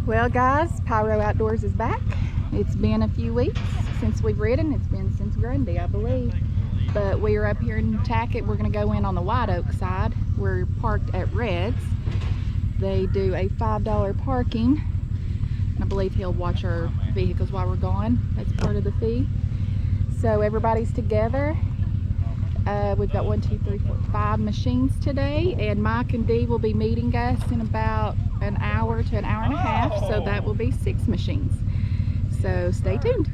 Well guys, Pyro Outdoors is back. It's been a few weeks since we've ridden. It's been since Grundy, I believe. But we are up here in Tackett. We're going to go in on the White Oak side. We're parked at Red's. They do a $5 parking. I believe he'll watch our vehicles while we're gone. That's part of the fee. So everybody's together. We've got 1, 2, 3, 4, 5 machines today, and Mike and Dee will be meeting us in about an hour to an hour and a half, so that will be 6 machines. So stay tuned.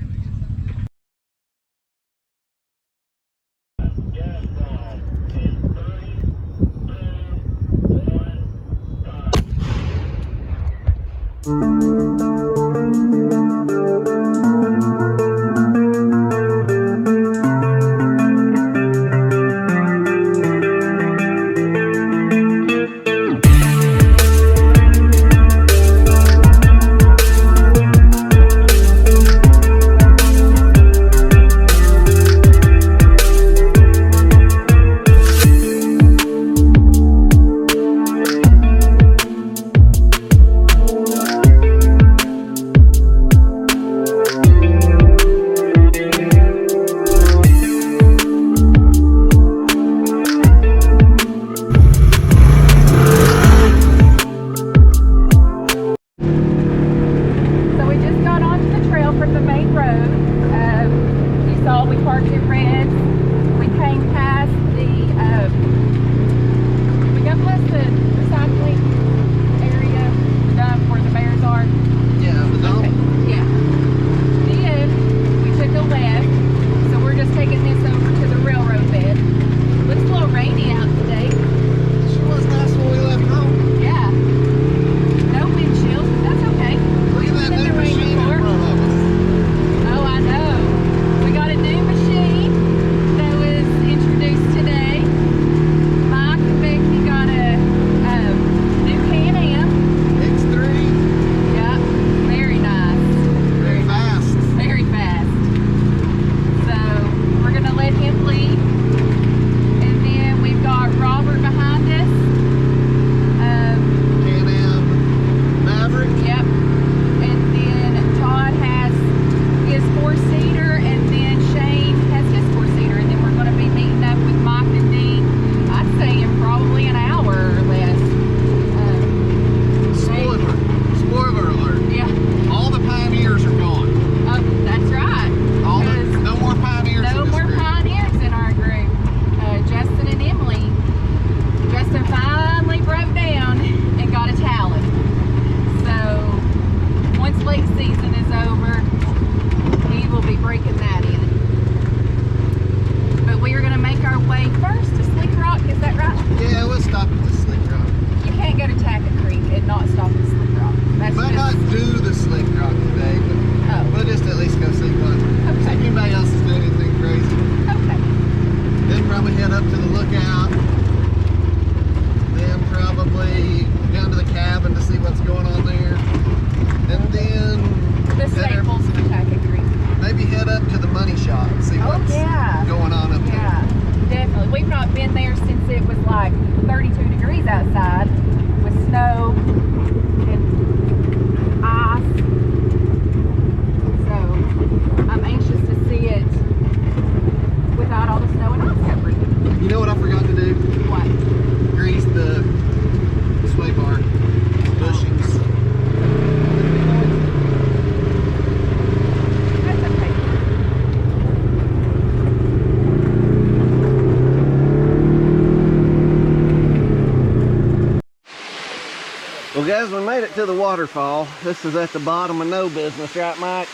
Well guys, we made it to the waterfall. This is at the bottom of no business, right Mike?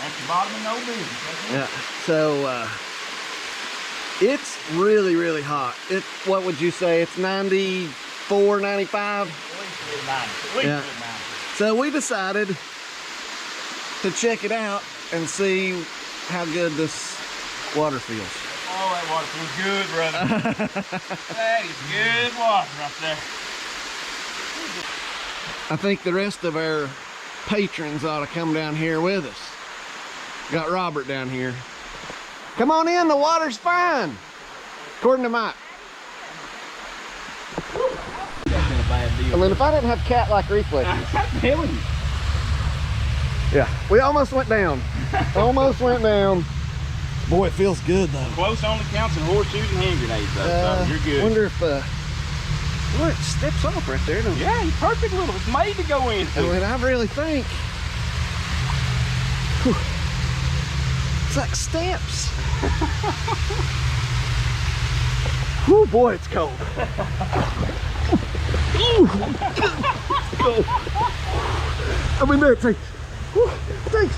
At the bottom of no business. Yeah, so it's really, really hot. What would you say, it's 94, 95? At least yeah. 90. So we decided to check it out and see how good this water feels. Oh, that water feels good, brother. That is good water right there. I think the rest of our patrons ought to come down here with us. Got Robert down here. Come on in, the water's fine, according to Mike. That's been a bad deal. I mean, if I didn't have cat-like reflexes. I'm telling you. Yeah, we almost went down. Almost went down. Boy, it feels good though. Close only counts in horseshoes and hand grenades though, so you're good. Wonder if, well, it steps off right there, don't it? Yeah, perfect little, it's made to go in. I mean, I really think, whew, it's like steps. Oh boy, it's cold. Ooh. Cold. I mean, that takes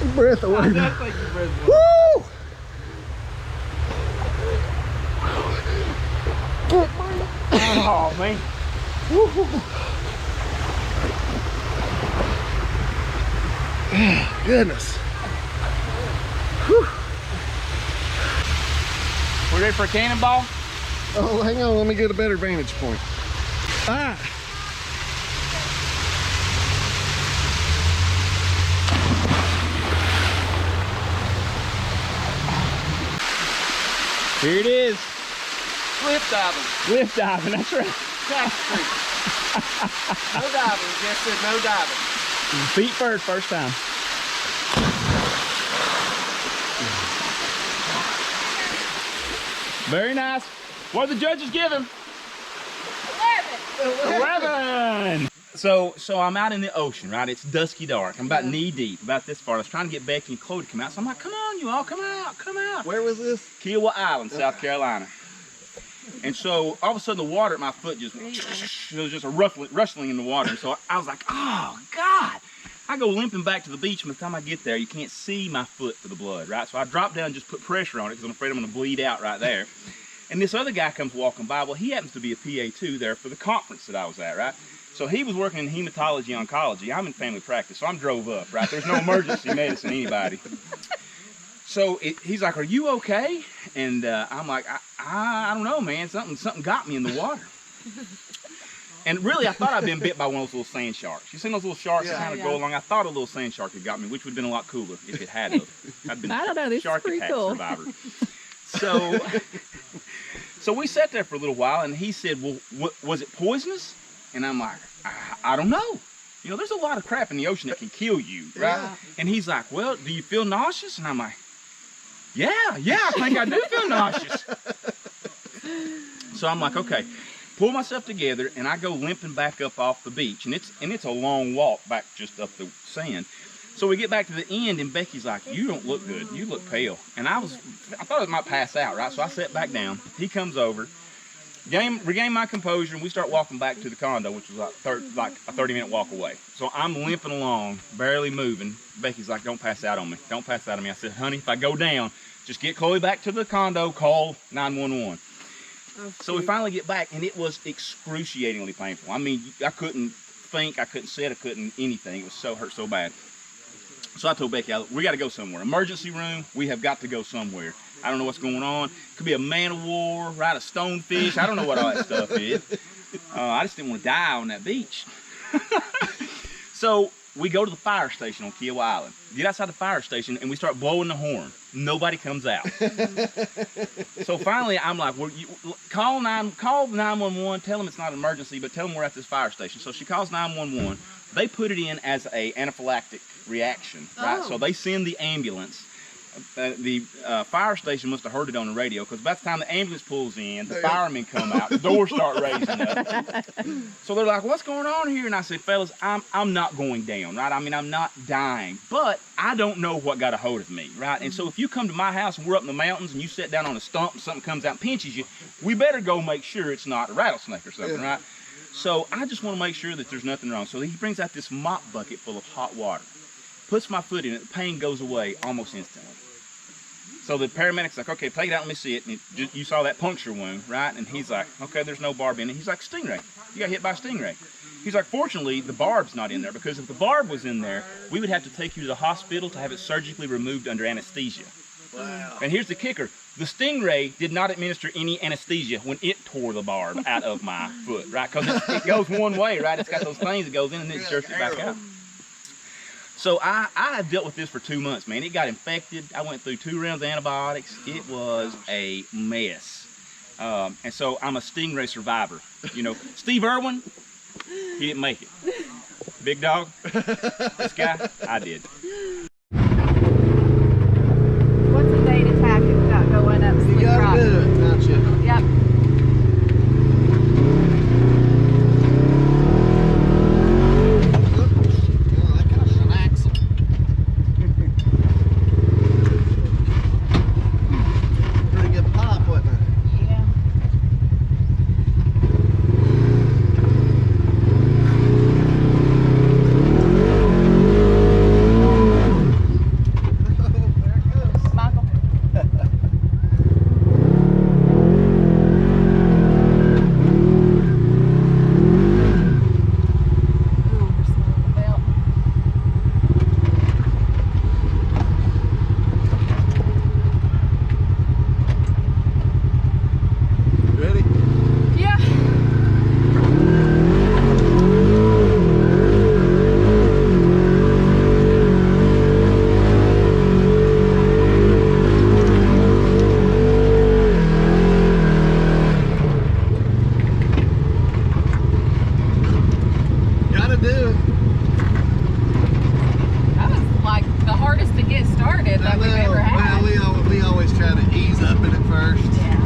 your breath away. That takes your breath away. Woo! Oh man. Goodness. Whew. We ready for a cannonball? Oh, hang on, let me get a better vantage point. Ah! Here it is. Cliff diving. Cliff diving, that's right. No diving, Jess said no diving. Feet first, first time. Very nice. What did the judges give him? 11. So I'm out in the ocean, right? It's dusky dark. I'm about knee deep, about this far. I was trying to get Becky and Chloe to come out. So I'm like, come on, you all, come out, come out. Where was this? Kiowa Island, South Carolina. And so all of a sudden the water at my foot just, there was just a rustling in the water. And so I was like, oh God. I go limping back to the beach, and by the time I get there, you can't see my foot for the blood, right? So I drop down and just put pressure on it because I'm afraid I'm gonna bleed out right there. And this other guy comes walking by. Well, he happens to be a PA too there for the conference that I was at, right? So he was working in hematology oncology. I'm in family practice, so I'm drove up, right? There's no emergency medicine, anybody. So he's like, are you okay? And I'm like, I don't know, man. Something got me in the water. And really, I thought I'd been bit by one of those little sand sharks. You seen those little sharks that kind of go along? I thought a little sand shark had got me, which would have been a lot cooler if it had. I'd been I don't know, this shark is pretty attack cool. survivor. So we sat there for a little while, and he said, well, was it poisonous? And I'm like, I don't know. You know, there's a lot of crap in the ocean that can kill you, right? Yeah. And he's like, well, do you feel nauseous? And I'm like, yeah, I think I do feel nauseous. So I'm like, okay. Pull myself together, and I go limping back up off the beach, and it's a long walk back just up the sand. So we get back to the end, and Becky's like, you don't look good, you look pale. And I thought I might pass out, right? So I sat back down. He comes over, regain my composure, and we start walking back to the condo, which was like a 30-minute walk away. So I'm limping along, barely moving. Becky's like, don't pass out on me, don't pass out on me. I said, honey, if I go down, just get Chloe back to the condo, call 911. Oh, so we finally get back, and it was excruciatingly painful. I mean, I couldn't think, I couldn't sit, I couldn't anything. It was hurt so bad. So I told Becky, we got to go somewhere. Emergency room, we have got to go somewhere. I don't know what's going on. Could be a man of war, right? A stonefish. I don't know what all that stuff is. I just didn't want to die on that beach. So we go to the fire station on Kiowa Island. Get outside the fire station, and we start blowing the horn. Nobody comes out. So finally, I'm like, well, call 911, tell them it's not an emergency, but tell them we're at this fire station. So she calls 911. They put it in as an anaphylactic reaction, right? So they send the ambulance. The fire station must have heard it on the radio, because by the time the ambulance pulls in, the firemen come out, the doors start raising up. So they're like, what's going on here? And I said, fellas, I'm not going down, right? I mean, I'm not dying, but I don't know what got a hold of me, right? And so if you come to my house and we're up in the mountains and you sit down on a stump and something comes out and pinches you, we better go make sure it's not a rattlesnake or something, right? So I just want to make sure that there's nothing wrong. So he brings out this mop bucket full of hot water, puts my foot in it, the pain goes away almost instantly. So the paramedic's like, okay, take it out, let me see it. And you saw that puncture wound, right? And he's like, okay, there's no barb in it. He's like, stingray. You got hit by a stingray. He's like, fortunately, the barb's not in there, because if the barb was in there, we would have to take you to the hospital to have it surgically removed under anesthesia. Wow. And here's the kicker. The stingray did not administer any anesthesia when it tore the barb out of my foot, right? Because it goes one way, right? It's got those things that goes in and then it jerks it back out. So I have dealt with this for 2 months, man. It got infected. I went through 2 rounds of antibiotics. It was a mess. And so I'm a stingray survivor. You know, Steve Irwin, he didn't make it. Big dog, this guy, I did. do it. That was like the hardest to get started that we've ever had. Well, we always try to ease up in it first. Yeah.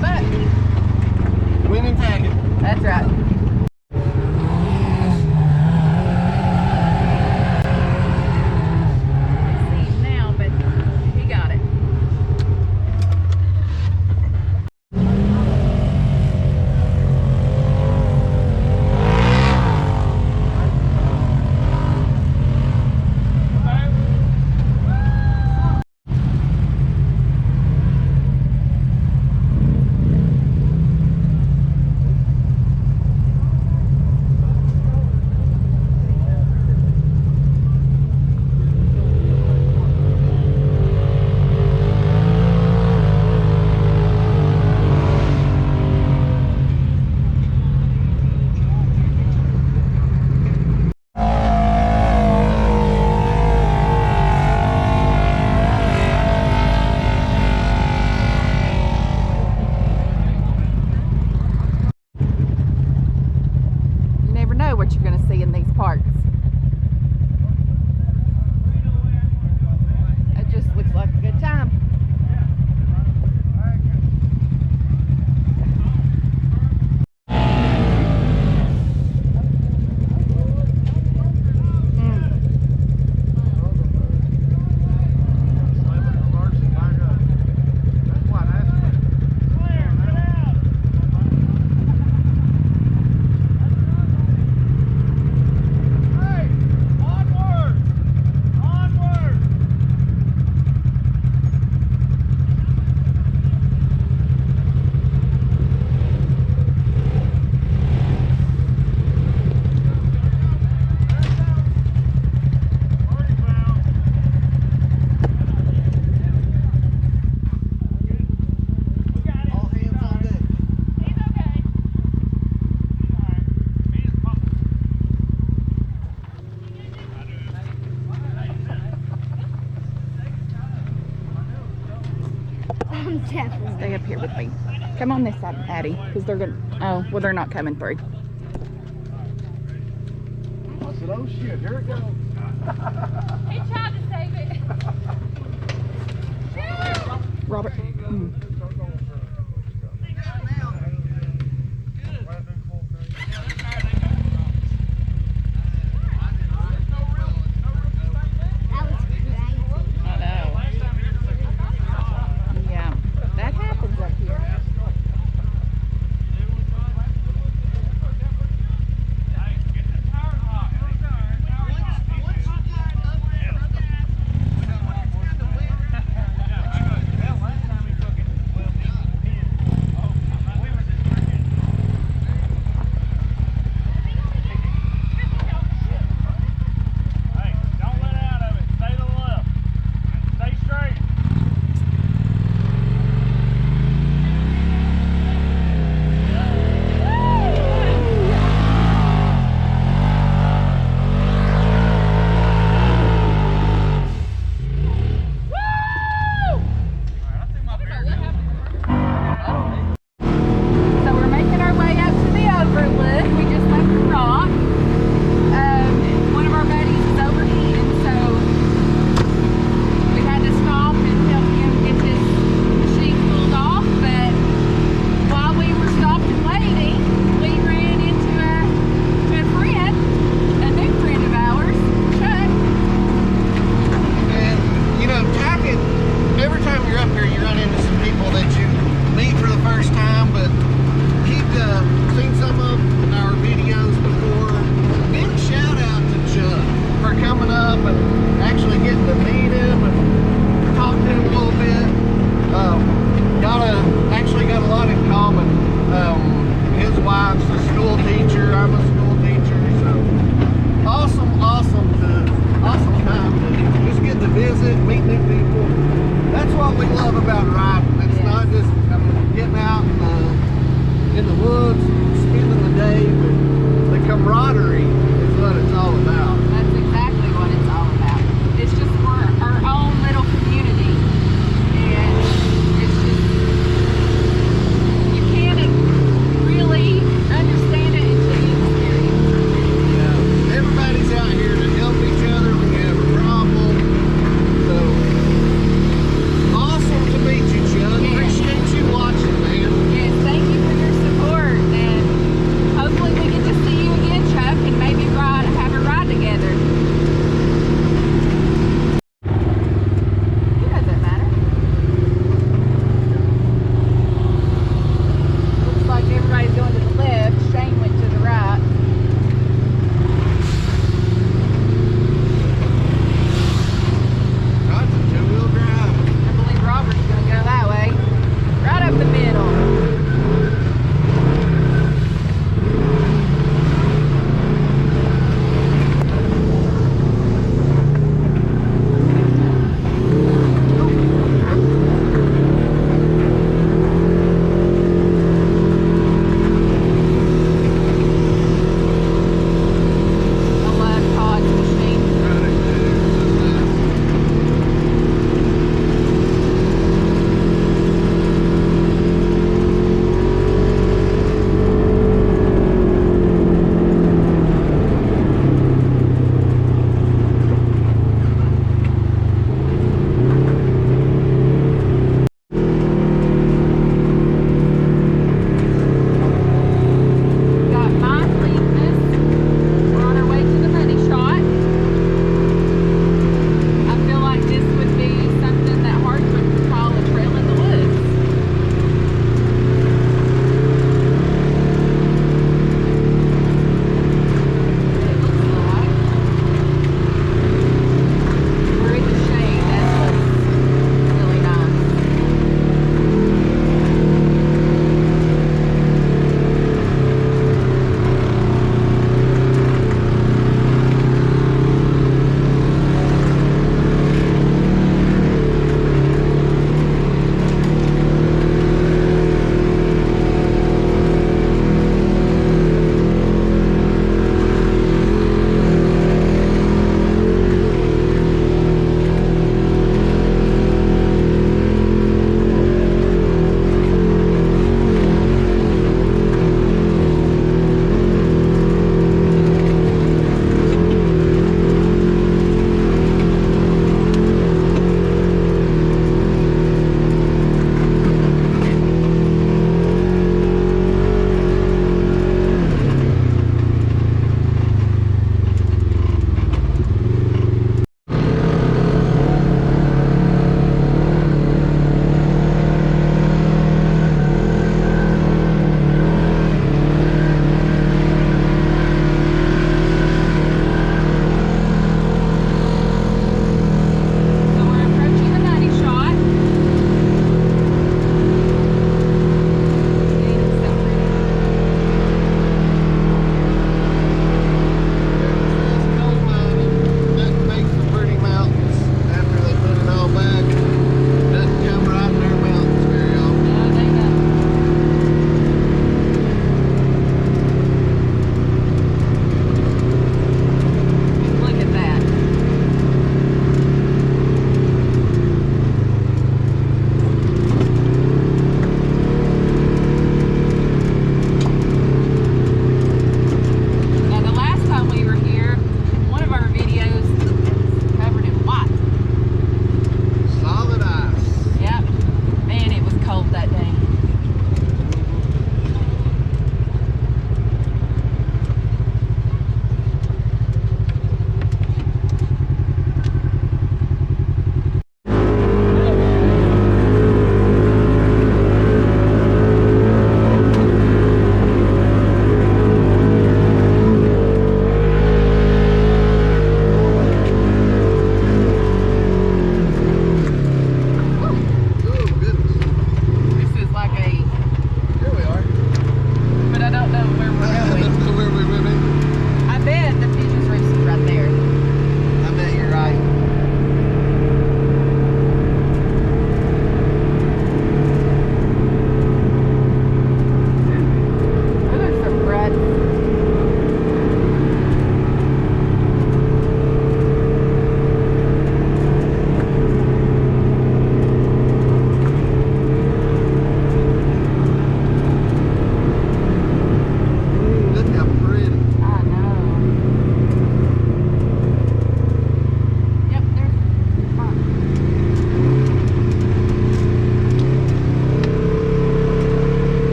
But Winning Tackett. that's right. See now, but he got it. What you're going to see in these parks. It just looks like a good time. Stay up here with me. Come on this side, Addie, because they're gonna. Oh, well, they're not coming through. I said, oh shit, here it goes. He tried to save it. Robert.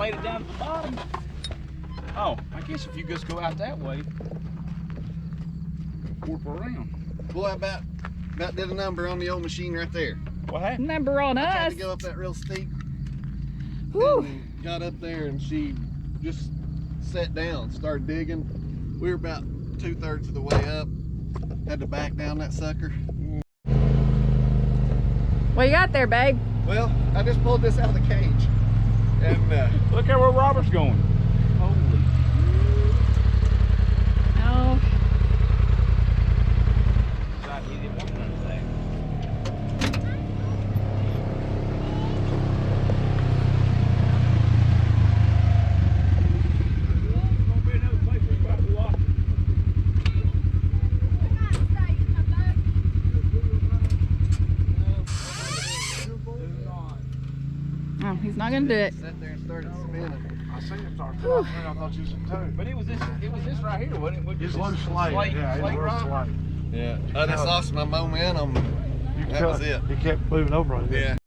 made it down to the bottom. Oh, I guess if you just go out that way, warp around. Boy, I about did a number on the old machine right there. What happened? Number on I tried us. to go up that real steep. Whew. And got up there and she just sat down, started digging. We were about 2/3 of the way up. Had to back down that sucker. What you got there, babe? Well, I just pulled this out of the cage. And Look at where Robert's going. Holy. Oh. He didn't want none of that. There's gonna be another place where you got to walk. Oh, he's not gonna do it. sat there and started spinning. I seen him start flying. I thought you was in tow. But it was this right here, wasn't it? It's low slate. Yeah, it's slate low rock. slate. Yeah. I just lost my momentum. You That was it. He kept moving over right there. Yeah.